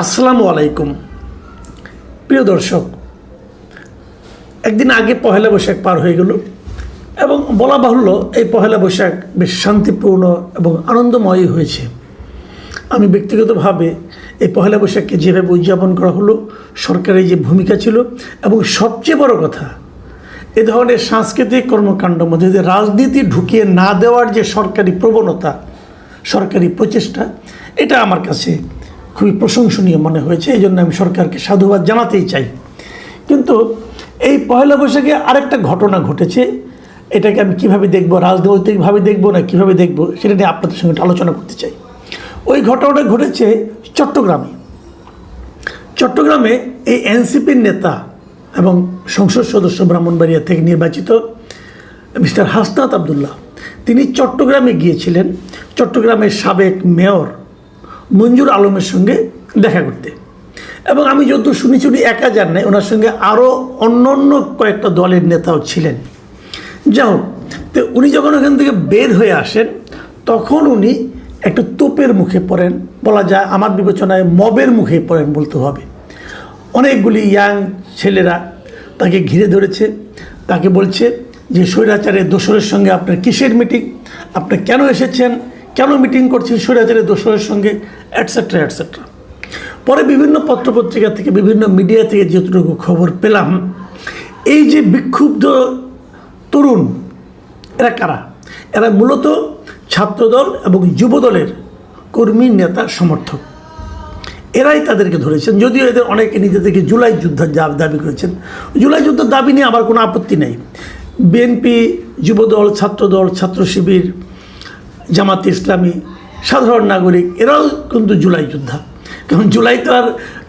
আসসালামু আলাইকুম প্রিয় দর্শক, একদিন আগে পহেলা বৈশাখ পার হয়ে গেল এবং বলা বাহুল্য এই পহেলা বৈশাখ বেশ শান্তিপূর্ণ এবং আনন্দময় হয়েছে। আমি ব্যক্তিগতভাবে এই পহেলা বৈশাখকে যেভাবে উদযাপন করা হলো, সরকারের যে ভূমিকা ছিল এবং সবচেয়ে বড় কথা, এ ধরনের সাংস্কৃতিক কর্মকাণ্ডের মধ্যে যে রাজনীতি ঢুকিয়ে না দেওয়ার যে সরকারি প্রবণতা, সরকারি প্রচেষ্টা, এটা আমার কাছে খুবই প্রশংসনীয় মনে হয়েছে। এই জন্য আমি সরকারকে সাধুবাদ জানাতেই চাই। কিন্তু এই পয়লা বৈশাখে আরেকটা ঘটনা ঘটেছে, এটাকে আমি কীভাবে দেখব, রাজনৈতিকভাবে দেখব না কীভাবে দেখব, সেটা নিয়ে আপনাদের সঙ্গে আলোচনা করতে চাই। ওই ঘটনাটা ঘটেছে চট্টগ্রামে এই এনসিপির নেতা এবং সংসদ সদস্য ব্রাহ্মণবাড়িয়া থেকে নির্বাচিত মিস্টার হাসনাত আবদুল্লাহ, তিনি চট্টগ্রামে গিয়েছিলেন চট্টগ্রামের সাবেক মেয়র মঞ্জুর আলমের সঙ্গে দেখা করতে। এবং আমি যত শুনেছি উনি একা যান নাই, ওনার সঙ্গে আরও অন্য কয়েকটা দলের নেতাও ছিলেন। যাই হোক, তো উনি যখন ওখান থেকে বের হয়ে আসেন তখন উনি একটা তোপের মুখে পড়েন, বলা যায় আমার বিবেচনায় মবের মুখে পড়েন বলতে হবে। অনেকগুলি ইয়াং ছেলেরা তাকে ঘিরে ধরেছে, তাকে বলছে যে স্বৈরাচারের দোসরের সঙ্গে আপনার কিসের মিটিং, আপনি কেন এসেছেন, কেন মিটিং করছেন স্বৈরাচারের দোসরের সঙ্গে, অ্যাটসেট্রা অ্যাটসেট্রা। পরে বিভিন্ন পত্রপত্রিকা থেকে, বিভিন্ন মিডিয়া থেকে যতটুকু খবর পেলাম, এই যে বিক্ষুব্ধ তরুণ, এরা কারা? এরা মূলত ছাত্রদল এবং যুবদলের কর্মী, নেতা, সমর্থক। এরাই তাদেরকে ধরেছেন। যদিও এদের অনেকে নিজেদেরকে জুলাই যুদ্ধের দাবি করেছেন। জুলাই যুদ্ধের দাবি নিয়ে আমার কোনো আপত্তি নেই। বিএনপি, যুবদল, ছাত্রদল, ছাত্র শিবির, জামাত ইসলামী, সাধারণ নাগরিক, এরাও কিন্তু জুলাই যোদ্ধা। কারণ জুলাই তো আর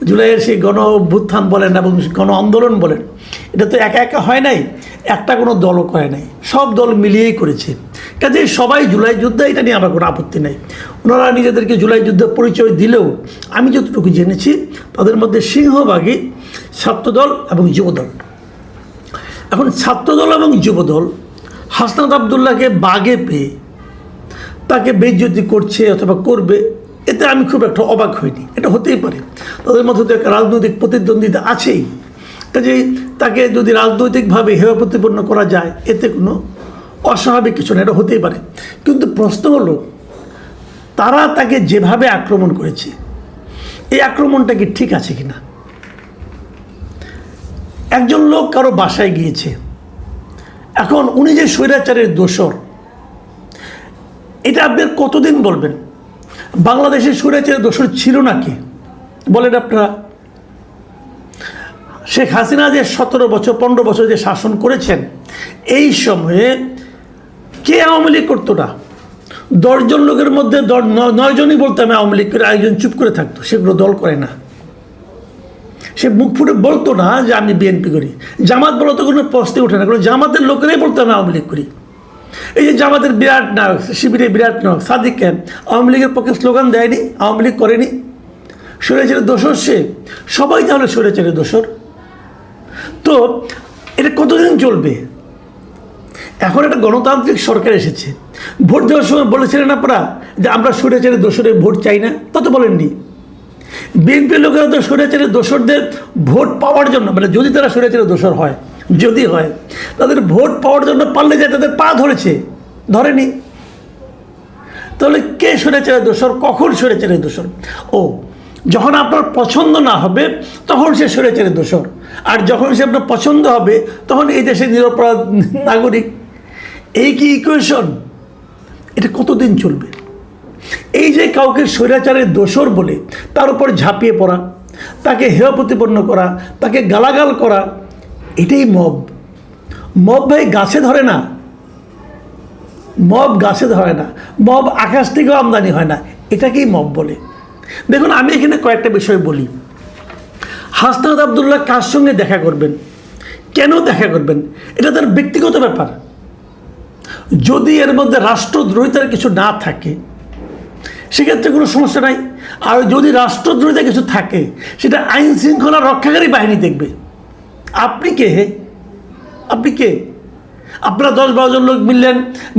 জুলাইয়ের সেই গণ অভ্যুত্থান বলেন এবং গণ আন্দোলন বলেন, এটা তো একা একা হয় নাই, একটা কোনো দলও করে নাই, সব দল মিলিয়েই করেছে। কাজেই সবাই জুলাই যোদ্ধা, এটা নিয়ে আমার কোনো আপত্তি নেই। ওনারা নিজেদেরকে জুলাই যুদ্ধের পরিচয় দিলেও আমি যতটুকু জেনেছি তাদের মধ্যে সিংহভাগই ছাত্রদল এবং যুবদল। এখন ছাত্রদল এবং যুবদল হাসনাত আবদুল্লাহকে বাগে পেয়ে তাকে বেইজ্জতি করছে অথবা করবে, এতে আমি খুব একটা অবাক হইনি। এটা হতেই পারে, তাদের মধ্যে তো একটা রাজনৈতিক প্রতিদ্বন্দ্বিতা আছেই। কাজেই তাকে যদি রাজনৈতিকভাবে হেয় প্রতিপন্ন করা যায়, এতে কোনো অস্বাভাবিক কিছু না, এটা হতেই পারে। কিন্তু প্রশ্ন হলো, তারা তাকে যেভাবে আক্রমণ করেছে, এই আক্রমণটা কি ঠিক আছে কিনা? একজন লোক কারো বাসায় গিয়েছে, এখন উনি যে স্বৈরাচারের দোসর, এটা আপনি কতদিন বলবেন? বাংলাদেশের স্বৈরাচারের দোসর ছিল নাকি বলেন আপনারা? শেখ হাসিনা যে 17 বছর 15 বছর যে শাসন করেছেন, এই সময়ে কে আওয়ামী লীগ করতো না? 10 জন লোকের মধ্যে 9 জনই বলতো আমি আওয়ামী লীগ করে, একজন চুপ করে থাকতো। সেগুলো দল করে না, সে মুখ ফুটে বলতো না যে আমি বিএনপি করি। জামাত বলতো কোনো প্রশ্নে ওঠে না, কারণ জামাতের লোকেরাই বলতো আমি আওয়ামী লীগ করি। এই যে জামাতের বিরাট নায়ক, শিবিরের বিরাট নায়ক সাদিক খান, আওয়ামী লীগের পক্ষে স্লোগান দেয়নি, আওয়ামী লীগ করেনি। স্বৈরাচারের দোসর সে, সবাই তাহলে স্বৈরাচারের দোসর। তো এটা কতদিন চলবে? এখন একটা গণতান্ত্রিক সরকার এসেছে। ভোট দেওয়ার সময় বলেছিলেন আপনারা যে আমরা স্বৈরাচারের দোসরের ভোট চাই না? তা তো বলেননি। বিএনপির লোকেরা তো স্বৈরাচারের দোসরদের ভোট পাওয়ার জন্য, মানে যদি তারা স্বৈরাচারের দোসর হয়, যদি হয়, তাদের ভোট পাওয়ার জন্য পারলে যায় তাদের পা ধরেছে, ধরেনি। তাহলে কে স্বৈরাচারের দোসর, কখন স্বৈরাচারের দোসর? ও, যখন আপনার পছন্দ না হবে তখন সে স্বৈরাচারের দোসর, আর যখন সে আপনার পছন্দ হবে তখন এই দেশের নিরপরাধ নাগরিক। এই কি ইকুয়েশন? এটা কতদিন চলবে? এই যে কাউকে স্বৈরাচারের দোসর বলে তার উপর ঝাঁপিয়ে পড়া, তাকে হেয় প্রতিপন্ন করা, তাকে গালাগাল করা, এটাই মব। মব ভাই গাছে ধরে না, মব গাছে ধরে না, মব আকাশ থেকেও আমদানি হয় না, এটাকেই মব বলে। দেখুন, আমি এখানে কয়েকটা বিষয় বলি। হাসনাত আবদুল্লাহ কার সঙ্গে দেখা করবেন, কেন দেখা করবেন, এটা তার ব্যক্তিগত ব্যাপার। যদি এর মধ্যে রাষ্ট্রদ্রোহিতার কিছু না থাকে সেক্ষেত্রে কোনো সমস্যা নাই। আর যদি রাষ্ট্রদ্রোহিতা কিছু থাকে, সেটা আইন শৃঙ্খলা রক্ষাকারী বাহিনী দেখবে। আপনি কে? আপনি কে? আপনারা 10-12 জন লোক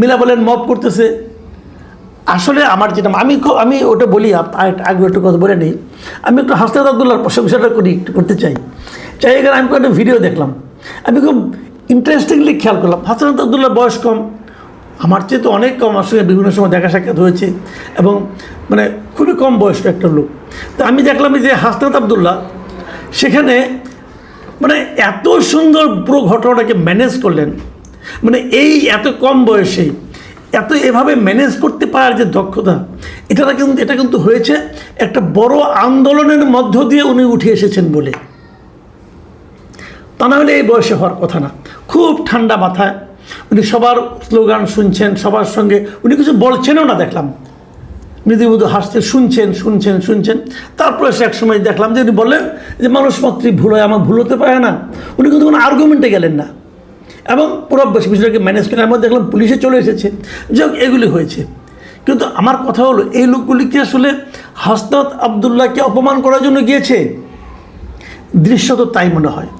মিলা বলেন মব করতেছে, আসলে আমার যেটা আমি ওটা বলি, আগে একটু কথা বলে নিই। আমি একটু হাসনাত আবদুল্লাহর প্রশংসাটা করতে চাই। এখানে আমি একটা ভিডিও দেখলাম, আমি খুব ইন্টারেস্টিংলি খেয়াল করলাম। হাসনাত আবদুল্লাহর বয়স কম, আমার চেয়ে তো অনেক কম। আমার সঙ্গে বিভিন্ন সময় দেখা সাক্ষাৎ হয়েছে এবং মানে খুবই কম বয়স্ক একটা লোক। তো আমি দেখলাম যে হাসনাত আবদুল্লাহ সেখানে মানে এত সুন্দর পুরো ঘটনাটাকে ম্যানেজ করলেন। মানে এই এত কম বয়সে এভাবে ম্যানেজ করতে পারার যে দক্ষতা, এটা কিন্তু হয়েছে একটা বড় আন্দোলনের মধ্য দিয়ে উনি উঠে এসেছেন বলে। তা না হলে এই বয়সে হওয়ার কথা না। খুব ঠান্ডা মাথায় উনি সবার স্লোগান শুনছেন, সবার সঙ্গে উনি কিছু বলছেনও না, দেখলাম মৃদু মৃদু হাসতে শুনছেন। তারপরে সে এক সময় দেখলাম যে উনি বললেন যে মানুষ মাত্রই ভুল হয়, আমার ভুল হতে পারে না। উনি কিন্তু কোনো আর্গুমেন্টে গেলেন না এবং পুরো বিষয়টাকে ম্যানেজ করে আমরা দেখলাম পুলিশে চলে এসেছে। যাই হোক, এগুলি হয়েছে। কিন্তু আমার কথা হলো, এই লোকগুলি কি আসলে হাসনাত আবদুল্লাহকে অপমান করার জন্য গিয়েছে? দৃশ্যত তাই মনে হয়।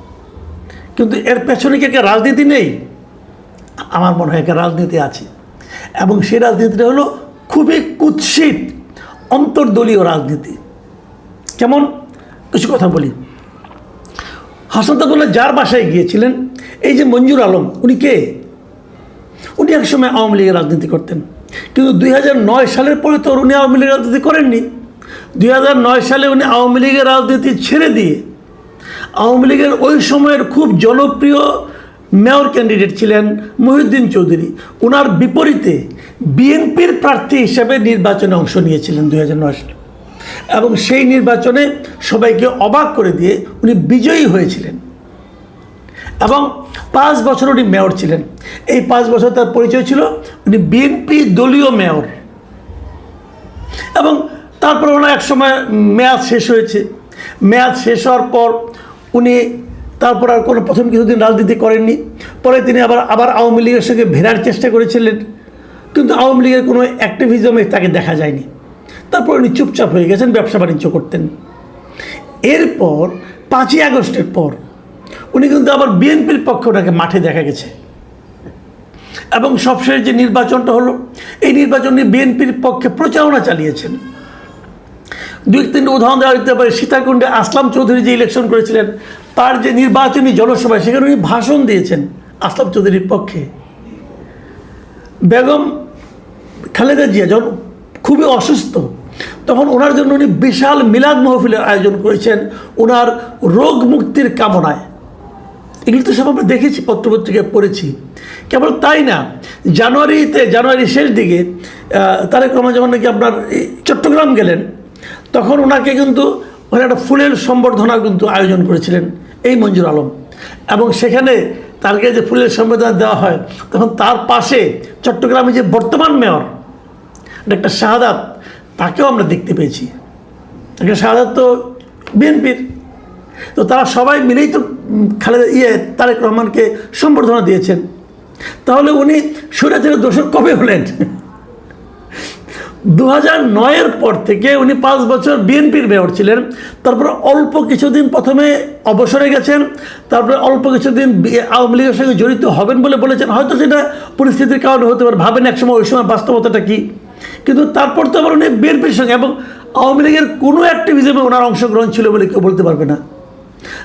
কিন্তু এর পেছনে কি একটা রাজনীতি নেই? আমার মনে হয় একটা রাজনীতি আছে, এবং সেই রাজনীতিটা হলো খুবই কুৎসিত অন্তর্দলীয় রাজনীতি। কেমন কিছু কথা বলি। হাসনাত আবদুল্লাহ যার বাসায় গিয়েছিলেন, এই যে মঞ্জুর আলম, উনি কে? উনি একসময় আওয়ামী লীগের রাজনীতি করতেন, কিন্তু 2009 সালের পরে তো উনি আওয়ামী লীগের রাজনীতি করেননি। 2009 সালে উনি আওয়ামী লীগের রাজনীতি ছেড়ে দিয়ে আওয়ামী লীগের ওই সময়ের খুব জনপ্রিয় মেয়র ক্যান্ডিডেট ছিলেন মহিউদ্দিন চৌধুরী, ওনার বিপরীতে বিএনপির প্রার্থী হিসেবে নির্বাচনে অংশ নিয়েছিলেন 2009 সালে, এবং সেই নির্বাচনে সবাইকে অবাক করে দিয়ে উনি বিজয়ী হয়েছিলেন এবং 5 বছর উনি মেয়র ছিলেন। এই 5 বছর তার পরিচয় ছিল উনি বিএনপি দলীয় মেয়র। এবং তারপর ওনার এক সময় মেয়াদ শেষ হয়েছে। মেয়াদ শেষ হওয়ার পর উনি তারপর আর কোনো প্রথম কিছুদিন রাজনীতি করেননি। পরে তিনি আবার আওয়ামী লীগের সঙ্গে ভেড়ার চেষ্টা করেছিলেন, কিন্তু আওয়ামী লীগের কোনো অ্যাক্টিভিজমে তাকে দেখা যায়নি। তারপর উনি চুপচাপ হয়ে গেছেন, ব্যবসা বাণিজ্য করতেন। এরপর 5ই আগস্টের পর উনি কিন্তু আবার বিএনপির পক্ষে ওনাকে মাঠে দেখা গেছে, এবং সবশেষ যে নির্বাচনটা হলো, এই নির্বাচনে বিএনপির পক্ষে প্রচারণা চালিয়েছেন। 2-3টা উদাহরণ দেওয়া যেতে পারে। সীতাকুণ্ডে আসলাম চৌধুরী যে ইলেকশন করেছিলেন, তার যে নির্বাচনী জনসভায় সেখানে উনি ভাষণ দিয়েছেন আসলাম চৌধুরীর পক্ষে। বেগম খালেদা জিয়া যখন খুবই অসুস্থ, তখন ওনার জন্য উনি বিশাল মিলাদ মাহফিলের আয়োজন করেছেন ওনার রোগ মুক্তির কামনায়। এগুলো তো সব আমরা দেখেছি, পত্রপত্রিকায় পড়েছি। কেবল তাই না, জানুয়ারি শেষ দিকে তারেক রহমান যখন নাকি আপনার চট্টগ্রাম গেলেন, তখন ওনাকে কিন্তু ওখানে একটা ফুলের সম্বর্ধনা কিন্তু আয়োজন করেছিলেন এই মঞ্জুর আলম, এবং সেখানে তারকে যে ফুলের সম্বর্ধনা দেওয়া হয়, তখন তার পাশে চট্টগ্রামে যে বর্তমান মেয়র একটা শাহাদাত, তাকেও আমরা দেখতে পেয়েছি। একটা শাহাদাত তো বিএনপির। তো তারা সবাই মিলেই তো তারেক রহমানকে সম্বর্ধনা দিয়েছেন। তাহলে উনি স্বৈরাচারের দোষর কবে হলেন? 2009-এর পর থেকে উনি 5 বছর বিএনপির মেয়র ছিলেন। তারপর অল্প কিছুদিন প্রথমে অবসরে গেছেন, তারপরে অল্প কিছুদিন আওয়ামী লীগের সঙ্গে জড়িত হবেন বলে বলেছেন। হয়তো সেটা পরিস্থিতির কারণে হতে পারে, ভাবেন একসময়, ওই সময় বাস্তবতাটা কী। কিন্তু তারপর তো আবার উনি বিএনপির সঙ্গে, এবং আওয়ামী লীগের কোনো অ্যাক্টিভিজমে ওনার অংশগ্রহণ ছিল বলে কেউ বলতে পারবে না।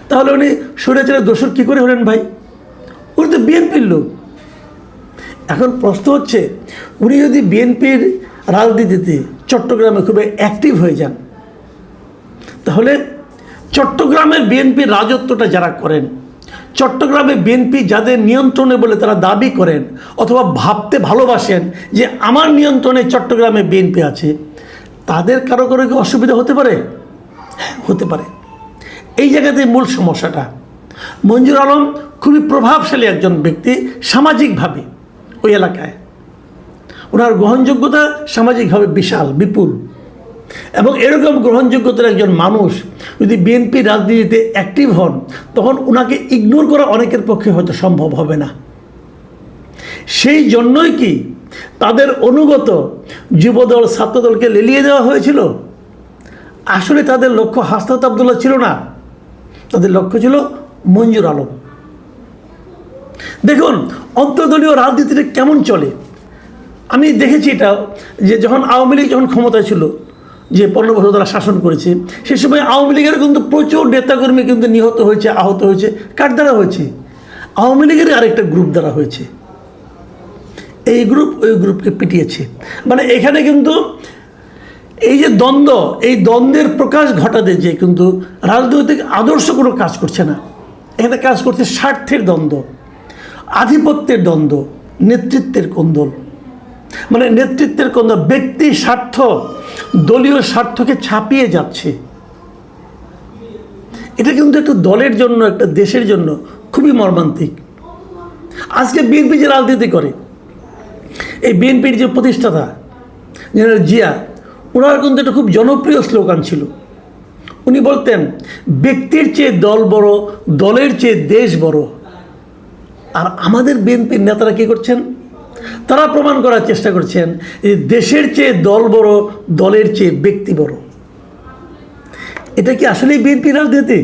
তাহলে উনি স্বৈরাচারের দোষর কী করে হলেন ভাই? উনি তো বিএনপির লোক। এখন প্রশ্ন হচ্ছে, উনি যদি বিএনপির রাজনীতিতে চট্টগ্রামে খুবই অ্যাক্টিভ হয়ে যান, তাহলে চট্টগ্রামের বিএনপির রাজত্বটা যারা করেন, চট্টগ্রামে বিএনপি যাদের নিয়ন্ত্রণে বলে তারা দাবি করেন অথবা ভাবতে ভালোবাসেন যে আমার নিয়ন্ত্রণে চট্টগ্রামে বিএনপি আছে, তাদের কারো কি অসুবিধা হতে পারে? হতে পারে। এই জায়গাতে মূল সমস্যাটা। মঞ্জুর আলম খুবই প্রভাবশালী একজন ব্যক্তি সামাজিকভাবে ওই এলাকায়। ওনার গ্রহণযোগ্যতা সামাজিকভাবে বিপুল, এবং এরকম গ্রহণযোগ্যতার একজন মানুষ যদি বিএনপি রাজনীতিতে অ্যাক্টিভ হন, তখন ওনাকে ইগনোর করা অনেকের পক্ষে হয়তো সম্ভব হবে না। সেই জন্যই কি তাদের অনুগত যুবদল ছাত্রদলকে লেলিয়ে দেওয়া হয়েছিল? আসলে তাদের লক্ষ্য হাসনাত আবদুল্লাহ ছিল না, তাদের লক্ষ্য ছিল মঞ্জুর আলম। দেখুন অন্তর্দলীয় রাজনীতিটা কেমন চলে। আমি দেখেছি এটা, যে যখন আওয়ামী লীগ যখন ক্ষমতায় ছিল, যে 15 বছর তারা শাসন করেছে, সে সময় আওয়ামী লীগের কিন্তু প্রচুর নেতাকর্মী কিন্তু নিহত হয়েছে, আহত হয়েছে। কার দ্বারা হয়েছে? আওয়ামী লীগের আরেকটা গ্রুপ দ্বারা হয়েছে। এই গ্রুপ ওই গ্রুপকে পিটিয়েছে। মানে এখানে কিন্তু এই যে দ্বন্দ্ব, এই দ্বন্দ্বের প্রকাশ ঘটাতে যে কিন্তু রাজনৈতিক আদর্শ কোনো কাজ করছে না, এখানে কাজ করছে স্বার্থের দ্বন্দ্ব, আধিপত্যের দ্বন্দ্ব, নেতৃত্বের কোন্দল। মানে নেতৃত্বের কোন্দল, ব্যক্তি স্বার্থ দলীয় স্বার্থকে ছাপিয়ে যাচ্ছে। এটা কিন্তু একটা দলের জন্য, একটা দেশের জন্য খুবই মর্মান্তিক। আজকে বিএনপি যে রাজনীতি করে, এই বিএনপির যে প্রতিষ্ঠাতা জেনারেল জিয়া, ওনার কিন্তু একটা খুব জনপ্রিয় স্লোগান ছিল। উনি বলতেন, ব্যক্তির চেয়ে দল বড়, দলের চেয়ে দেশ বড়। আর আমাদের বিএনপির নেতারা কী করছেন? তারা প্রমাণ করার চেষ্টা করছেন যে দেশের চেয়ে দল বড়, দলের চেয়ে ব্যক্তি বড়। এটা কি আসলেই বিএনপির রাজনীতি,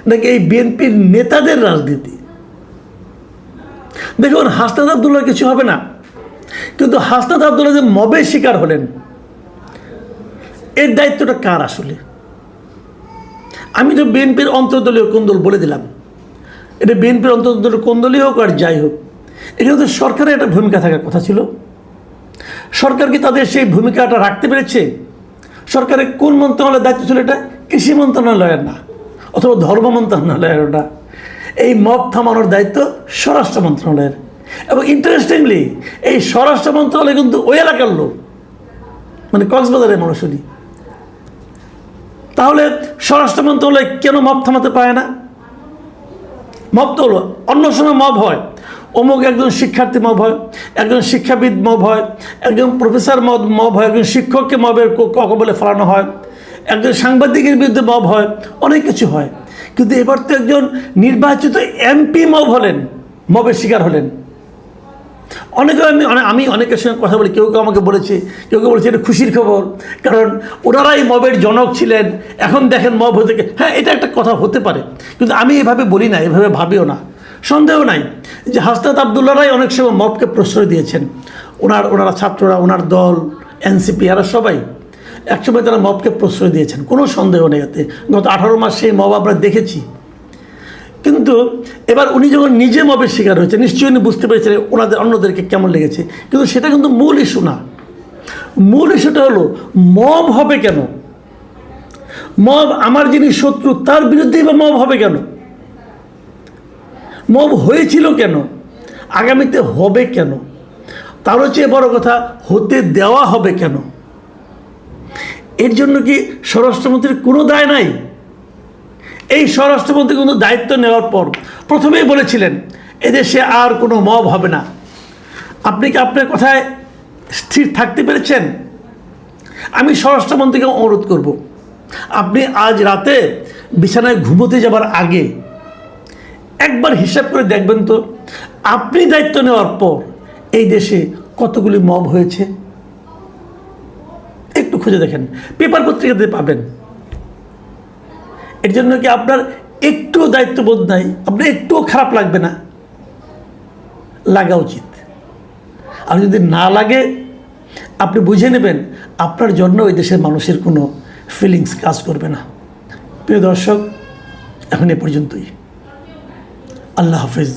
নাকি এই বিএনপির নেতাদের রাজনীতি? দেখুন, হাসনাত আবদুল্লাহ কিছু হবে না, কিন্তু হাসনাত আবদুল্লাহ যে মবের শিকার হলেন, এর দায়িত্বটা কার আসলে? আমি তো বিএনপির অন্তর্দলীয় কোন্দল বলে দিলাম। এটা বিএনপির অন্তর্দলীয় কোন্দলই হোক আর যাই হোক, এখানে তো সরকারের একটা ভূমিকা থাকার কথা ছিল। সরকার কি তাদের সেই ভূমিকাটা রাখতে পেরেছে? সরকারের কোন মন্ত্রণালয়ের দায়িত্ব ছিল এটা? কৃষি মন্ত্রণালয়ের না, অথবা ধর্ম মন্ত্রণালয়ের না। এই মব থামানোর দায়িত্ব স্বরাষ্ট্র মন্ত্রণালয়ের। এবং ইন্টারেস্টিংলি, এই স্বরাষ্ট্র মন্ত্রণালয় কিন্তু ওই এলাকার লোক, মানে কক্সবাজারের মানুষই। তাহলে স্বরাষ্ট্র মন্ত্রণালয় কেন মব থামাতে পারে না? মব তো হলো, অন্য সময় মব হয়, অমুক একজন শিক্ষার্থী মব হয়, একজন শিক্ষাবিদ মব হয়, একজন প্রফেসর মব হয়, একজন শিক্ষককে মবের কবলে ফেলানো হয়, একজন সাংবাদিকের বিরুদ্ধে মব হয়, অনেক কিছু হয়। কিন্তু এবার তো একজন নির্বাচিত এমপি মব হলেন, মবের শিকার হলেন। আমি অনেকের সঙ্গে কথা বলি, কেউ কেউ আমাকে বলেছে, কেউ কেউ বলেছে এটা খুশির খবর, কারণ ওনারাই মবের জনক ছিলেন, এখন দেখেন মব হতে। হ্যাঁ, এটা একটা কথা হতে পারে, কিন্তু আমি এভাবে বলি না, এভাবে ভাবিও না। সন্দেহ নাই যে হাসনাত আবদুল্লাহরাই অনেক সময় মবকে প্রশ্রয় দিয়েছেন। ওনারা ছাত্ররা, ওনার দল, এনসিপি, এরা সবাই একসময় তারা মবকে প্রশ্রয় দিয়েছেন, কোনো সন্দেহ নেই এতে। গত 18 মাস সেই মব আমরা দেখেছি। কিন্তু এবার উনি যখন নিজে মবের শিকার হয়েছে, নিশ্চয়ই উনি বুঝতে পেরেছেন অন্যদেরকে কেমন লেগেছে। কিন্তু সেটা কিন্তু মূল ইস্যু না। মূল ইস্যুটা হলো মব হবে কেন? মব, আমার যিনি শত্রু তার বিরুদ্ধেই বা মব হবে কেন? মব হয়েছিল কেন? আগামীতে হবে কেন? তারও চেয়ে বড় কথা, হতে দেওয়া হবে কেন? এর জন্য কি স্বরাষ্ট্রমন্ত্রীর কোনো দায় নাই? এই স্বরাষ্ট্রমন্ত্রী কিন্তু দায়িত্ব নেওয়ার পর প্রথমেই বলেছিলেন এদেশে আর কোনো মব হবে না। আপনি কি আপনার কথায় স্থির থাকতে পেরেছেন? আমি স্বরাষ্ট্রমন্ত্রীকে অনুরোধ করব, আপনি আজ রাতে বিছানায় ঘুমোতে যাবার আগে একবার হিসাব করে দেখবেন তো, আপনি দায়িত্ব নেওয়ার পর এই দেশে কতগুলি মব হয়েছে। একটু খুঁজে দেখেন, পেপার পত্রিকাতে পাবেন। এর জন্য কি আপনার একটুও দায়িত্ববোধ নাই? আপনার একটুও খারাপ লাগবে না? লাগা উচিত। আর যদি না লাগে, আপনি বুঝে নেবেন আপনার জন্য ওই দেশের মানুষের কোনো ফিলিংস কাজ করবে না। প্রিয় দর্শক, এখন এ পর্যন্তই। আল্লাহ হাফেজ।